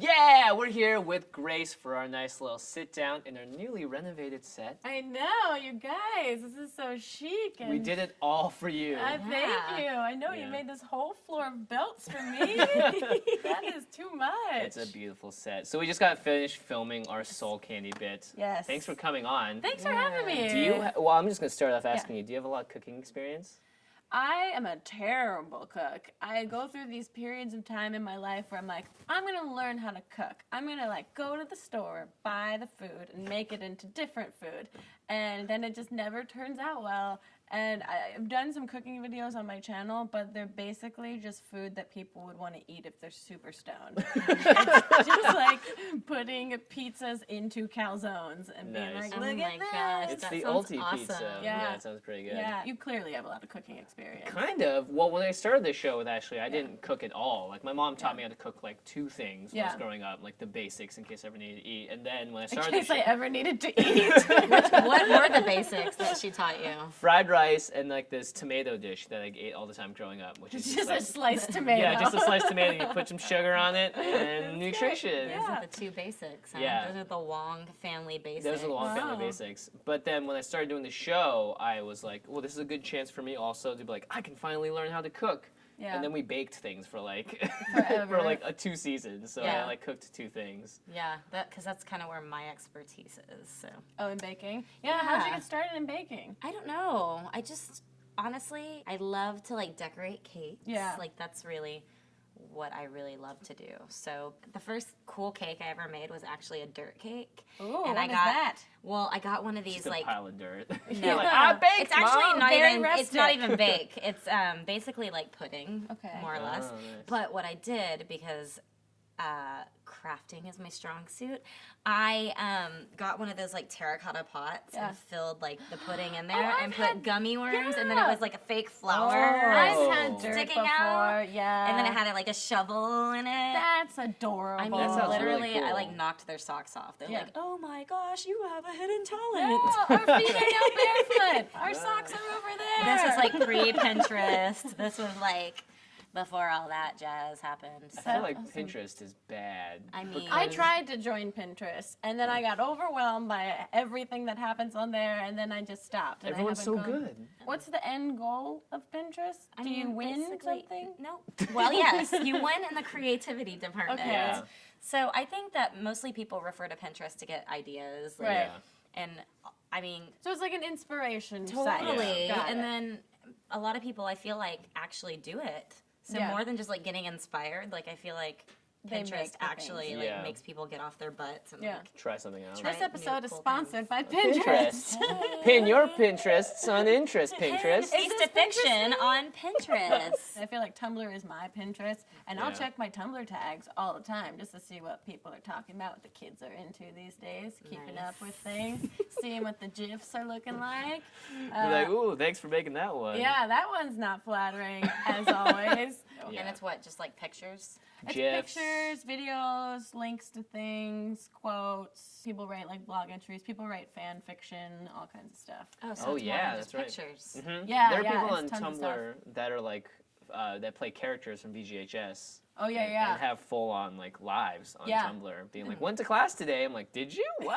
Yeah, we're here with Grace for our nice little sit down in our newly renovated set. I know, you guys. This is so chic. And We did it all for you. Thank you. I know you made this whole floor of belts for me. That is too much. It's a beautiful set. So we just got finished filming our soul candy bit. Yes. Thanks for coming on. Thanks for having me. Do you? Well, I'm just gonna start off asking you. Do you have a lot of cooking experience? I am a terrible cook. I go through these periods of time in my life where I'm like, I'm gonna learn how to cook. I'm gonna go to the store, buy the food, and make it into different food. And then it just never turns out well. And I've done some cooking videos on my channel, but they're basically just food that people would want to eat if they're super stoned. It's just like putting pizzas into calzones and being like, look at this. Gosh, It's that the sounds ulti awesome. pizza. Yeah. It sounds pretty good. Yeah, you clearly have a lot of cooking experience. Kind of. Well, when I started this show with Ashley, I didn't cook at all. Like, my mom taught me how to cook, like, two things when I was growing up, like the basics in case I ever needed to eat. And then when I started In case I ever needed to eat. What were the basics that she taught you? fried rice and, like, this tomato dish that I ate all the time growing up, which is Just like, a sliced tomato. yeah, just a sliced tomato. You put some sugar on it, and nutrition. Those are the two basics. Huh? Yeah. Those are the Wong family basics. Those are the Wong family Wow. basics. But then when I started doing the show, I was like, well, this is a good chance for me also to be like, I can finally learn how to cook. Yeah. And then we baked things for like Forever. for like 2 seasons. So Yeah. I like cooked 2 things. Yeah, because that's kind of where my expertise is. So Oh, in baking? Yeah, how'd you Yeah. get started in baking? I don't know. I just honestly, I love to like decorate cakes. Yeah. Like that's really what I really love to do. So the first cool cake I ever made was actually a dirt cake. Ooh, and what I is got that? Well, I got one of these Just a like pile of dirt. No. You're like, I baked, it's actually Mom. not Very even it's not rustic. even bake. It's basically like pudding, Okay. more or less. Oh, nice. But what I did, because crafting is my strong suit, I got one of those like terracotta pots and filled like the pudding in there I've and put had- gummy worms, and then yeah. it was like a fake flower. I've had dirt sticking before, out, yeah. and then it had like a shovel in it. That's adorable. I mean, That sounds really literally, I cool. like knocked their socks off. They're Yeah. like, "Oh my gosh, you have a hidden talent." Yeah, our feet are now barefoot. Our socks are over there. This was like pre-Pinterest. This was like before all that jazz happened. I So feel like Pinterest is bad. I mean- I tried to join Pinterest, and then I got overwhelmed by everything that happens on there, and then I just stopped. And I Everyone's so haven't gone- good. What's the end goal of Pinterest? I Do you mean, win basically- something? No. Well, yes, you win in the creativity department. Okay. Yeah. So I think that mostly people refer to Pinterest to get ideas. Like, Right. Yeah. And I mean, So it's like an inspiration site. totally. Got And it. then a lot of people, I feel like, actually do it. So Yeah. more than just like getting inspired, like I feel like They make Pinterest the actually things. like Yeah. makes people get off their butts and Yeah. like Try something out. Try- This episode is cool sponsored by Pinterest. Pinterest. Pin your Pinterests on interest, Pinterest. Feast to Fiction on Pinterest. I feel like Tumblr is my Pinterest, and I'll Yeah. check my Tumblr tags all the time just to see what people are talking about, what the kids are into these days, keeping up with things, seeing what the GIFs are looking like. You're like, ooh, thanks for making that one. Yeah, that one's not flattering, as always. Yeah. And it's what, just like pictures? It's GIFs. pictures, videos, links to things, quotes. People write like blog entries. People write fan fiction, all kinds of stuff. Oh, so Oh, it's yeah, more than just that's right. pictures. Mhm. Yeah, There are yeah, people on it's tons of stuff. Tumblr that are like, that play characters from VGHS. Oh yeah, and, yeah. And have full on like lives on Yeah. Tumblr, being like, went to class today. I'm like, did you? Wow.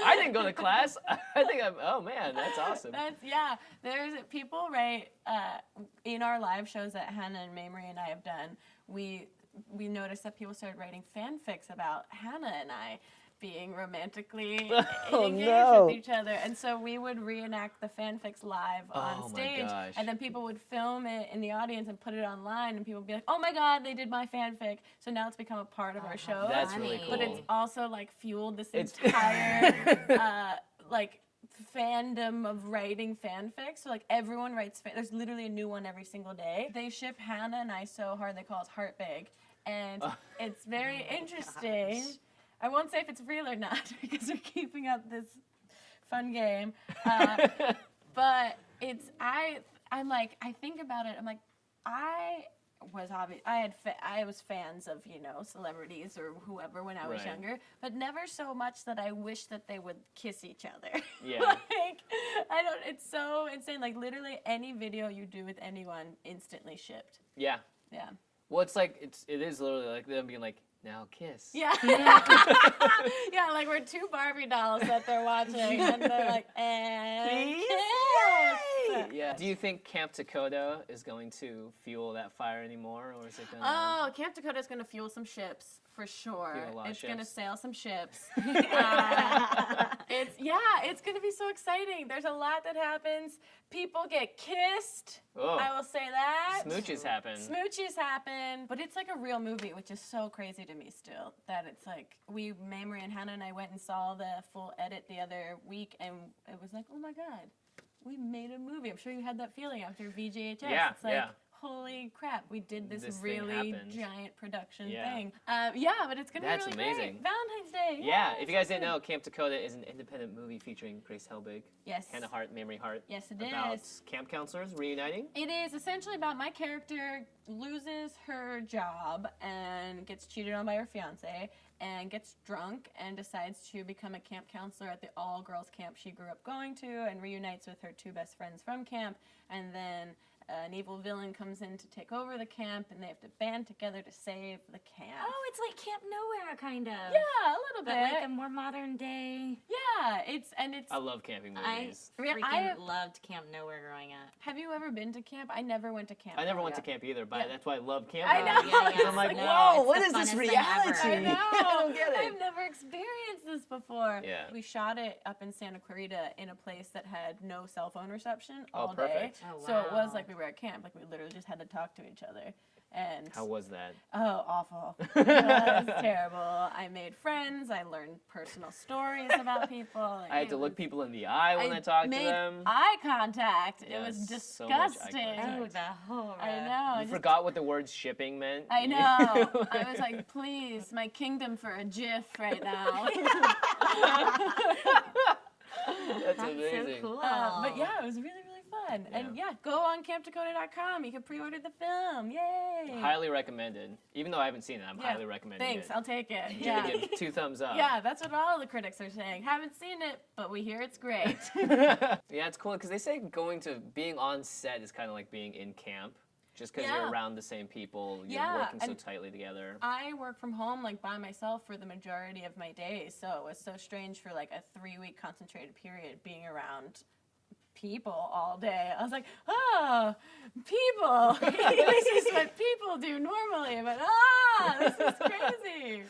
I didn't go to class. I think I'm. Oh man, that's awesome. Yeah. There's people write in our live shows that Hannah and Mamrie and I have done. We noticed that people started writing fanfics about Hannah and I being romantically Oh, engaged no. with each other, and so we would reenact the fanfics live on Oh, my stage, gosh. and then people would film it in the audience and put it online, and people would be like, "Oh my God, they did my fanfic!" So now it's become a part of our show. That's really cool. Funny. But it's also like fueled this It's- entire like fandom of writing fanfics. So like everyone writes there's literally a new one every single day. They ship Hannah and I so hard they call us Heartbig, and it's very interesting. gosh. I won't say if it's real or not because we're keeping up this fun game. But it's I'm like I think about it. I'm like I was fans of celebrities or whoever when I was Right. younger, but never so much that I wish that they would kiss each other. Yeah. Like it's so insane. Like literally any video you do with anyone instantly shipped. Yeah. Yeah. Well, it's like it is literally like them being like, now kiss. Yeah. Yeah, like we're two Barbie dolls that they're watching, and they're like, and Please? kiss. Yeah. Do you think Camp Dakota is going to fuel that fire anymore, or is it going to... Oh, Camp Dakota is going to fuel some ships for sure. Fuel a lot of It's going to ships. sail some ships. It's going to be so exciting. There's a lot that happens. People get kissed. Oh. I will say that. Smooches happen. Smooches happen, but it's like a real movie, which is so crazy to me still. That it's like Mamrie and Hannah and I went and saw the full edit the other week, and it was like, oh my god, we made a movie. I'm sure you had that feeling after VJHS. Yeah, it's like, yeah. holy crap, we did this This thing really happened. giant production Yeah. thing. Yeah, but it's gonna That's be really amazing. great. Valentine's Day. Yeah, if it's you guys so didn't good. know, Camp Dakota is an independent movie featuring Grace Helbig, Yes. Hannah Hart, Mamrie Hart. Yes, it about is. camp counselors reuniting. It is essentially about my character loses her job and gets cheated on by her fiance and gets drunk and decides to become a camp counselor at the all-girls camp she grew up going to and reunites with her two best friends from camp, and then an evil villain comes in to take over the camp and they have to band together to save the camp. Oh, it's like Camp Nowhere, kind of. Yeah, a little But bit. like a more modern day. Yeah, it's I love camping I movies. freaking loved Camp Nowhere growing up. Have you ever been to camp? I never went to camp. I never growing went to up. camp either, but Yeah. that's why I love I camping. know. Yeah, I'm like, no, whoa, it's what the is this funnest thing reality? ever. I know. I don't get it. I've never experienced this before. Yeah. We shot it up in Santa Clarita in a place that had no cell phone reception Oh, all day. perfect. Oh, So it was wow. like we were at camp. Like we literally just had to talk to each other. And How was that? oh, awful. It was terrible. I made friends. I learned personal stories about people. Like, I had it to look was- people in the eye when I talked to made them. eye contact. It Yes, was so much eye disgusting. contact. Oh, the horror. I know. I You just- forgot what the word shipping meant. I know. I was like, please, my kingdom for a GIF right now. That's That's amazing. so cool. But yeah, it was really, really fun. And yeah, go on campdakota.com. You can pre-order the film. Yay! Highly recommended. Even though I haven't seen it, I'm Yeah. highly recommending Thanks, it. I'll take it. Yeah. Yeah. Give 2 thumbs up. Yeah, that's what all the critics are saying. Haven't seen it, but we hear it's great. Yeah, it's cool because they say being on set is kind of like being in camp. Just because Yeah. you're around the same people, you're Yeah, working so and tightly together. I work from home like by myself for the majority of my days, so it was so strange for like a 3-week concentrated period being around people all day. I was like, oh, people. This is what people do normally, but this is crazy.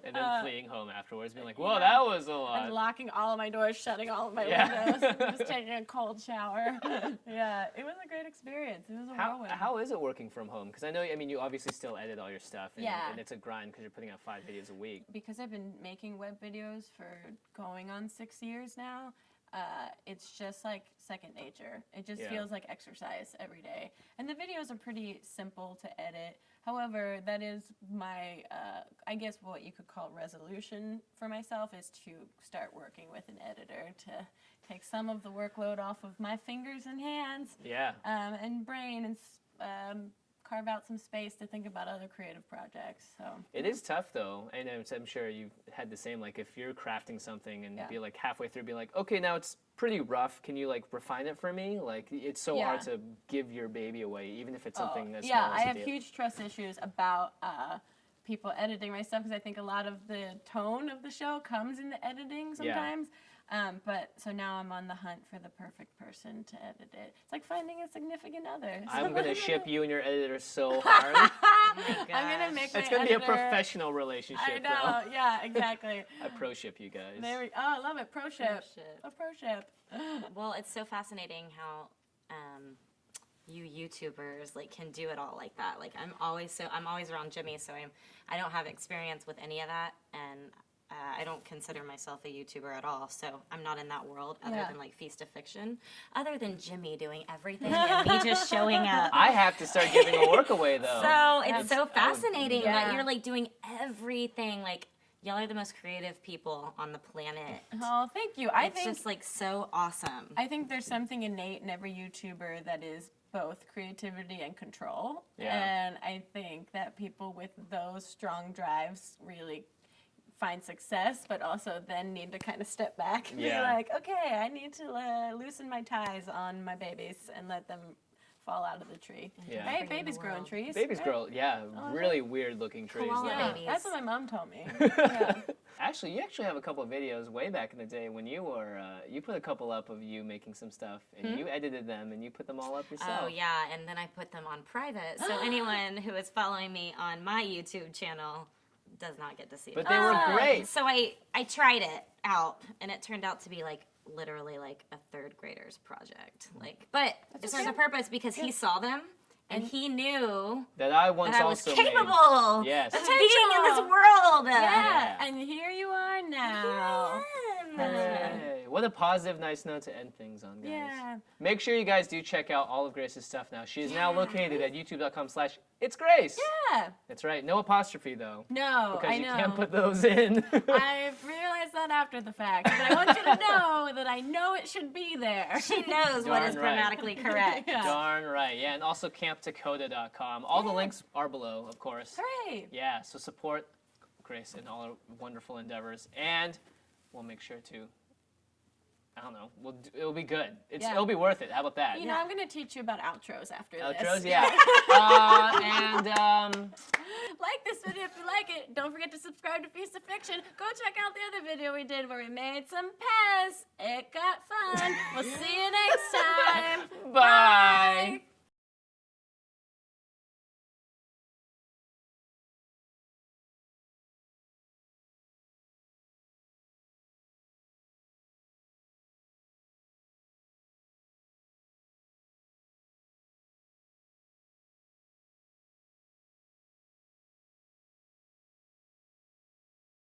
And then fleeing home afterwards, being like, whoa, that was a And lot. locking all of my doors, shutting all of my Yeah. windows, just taking a cold shower. Yeah, it was a great experience. It was a whirlwind. How is it working from home? Because I know, you obviously still edit all your stuff, and, Yeah. and it's a grind because you're putting out 5 videos a week. Because I've been making web videos for going on 6 years now, it's just like second nature. It just Yeah. feels like exercise every day. And the videos are pretty simple to edit. However, that is my, I guess what you could call resolution for myself is to start working with an editor to take some of the workload off of my fingers and hands Yeah. and brain and carve out some space to think about other creative projects. So It is tough though, and I'm sure you've had the same. Like if you're crafting something and Yeah. be like halfway through, be like, okay, now it's pretty rough. Can you like refine it for me? Like it's so Yeah. hard to give your baby away, even if it's something that's yeah, small I as a have deal. huge trust issues about people editing my stuff because I think a lot of the tone of the show comes in the editing sometimes. But so now I'm on the hunt for the perfect person to edit it. It's like finding a significant other. I'm gonna ship you and your editor so hard. I'm gonna make my It's gonna be a editor- professional relationship. I know. Yeah, exactly. Though. I pro ship you guys. I love it. Pro ship. ship. A pro ship. Well, it's so fascinating how you YouTubers like can do it all like that. Like I'm always around Jimmy, so I don't have experience with any of that, and I don't consider myself a YouTuber at all. So I'm not in that world other Yeah. than like Feast of Fiction, other than Jimmy doing everything and me just showing up. I have to start giving the work away though. So it's so fascinating Yeah. that you're like doing everything. Like y'all are the most creative people on the planet. Oh, thank you. I It's think just like so awesome. I think there's something innate in every YouTuber that is both creativity and control. Yeah. And I think that people with those strong drives really find success, but also then need to kind of step back and Yeah. be like, okay, I need to loosen my ties on my babies and let them fall out of the tree. Yeah. Right? Bring in Babies the grow in world. trees. Babies right? grow, really weird looking trees. Koala though. Yeah, babies. that's what my mom told me. Yeah. Actually, you actually have a couple of videos way back in the day when you were, you put a couple up of you making some stuff, and you edited them, and you put them all up yourself. Oh yeah, and then I put them on private, so anyone who is following me on my YouTube channel does not get to see But them. they were great. So I tried it out, and it turned out to be like literally like a third grader's project. Like, but it serves a purpose because he saw them and he knew That I once that I was also made. capable Yes. of being in this world. Yeah, and here you are now. Hey, what a positive, nice note to end things on, guys. Yeah. Make sure you guys do check out all of Grace's stuff now. She is now located at youtube.com/itsgrace. Yeah. That's right. No apostrophe, though. No, Because I you know. can't put those in. I realized that after the fact, but I want you to know that I know it should be there. She knows what Darn is right. grammatically correct. Yeah. Darn right. Yeah, and also campdakota.com. All the links are below, of course. Hooray! Yeah, so support Grace in all her wonderful endeavors. And we'll make sure to, I don't know, it'll be good. It'll be worth it. How about that? You know, I'm going to teach you about outros after Outros, this. yeah. Like this video if you like it. Don't forget to subscribe to Feast of Fiction. Go check out the other video we did where we made some pests. It got fun. We'll see you next time.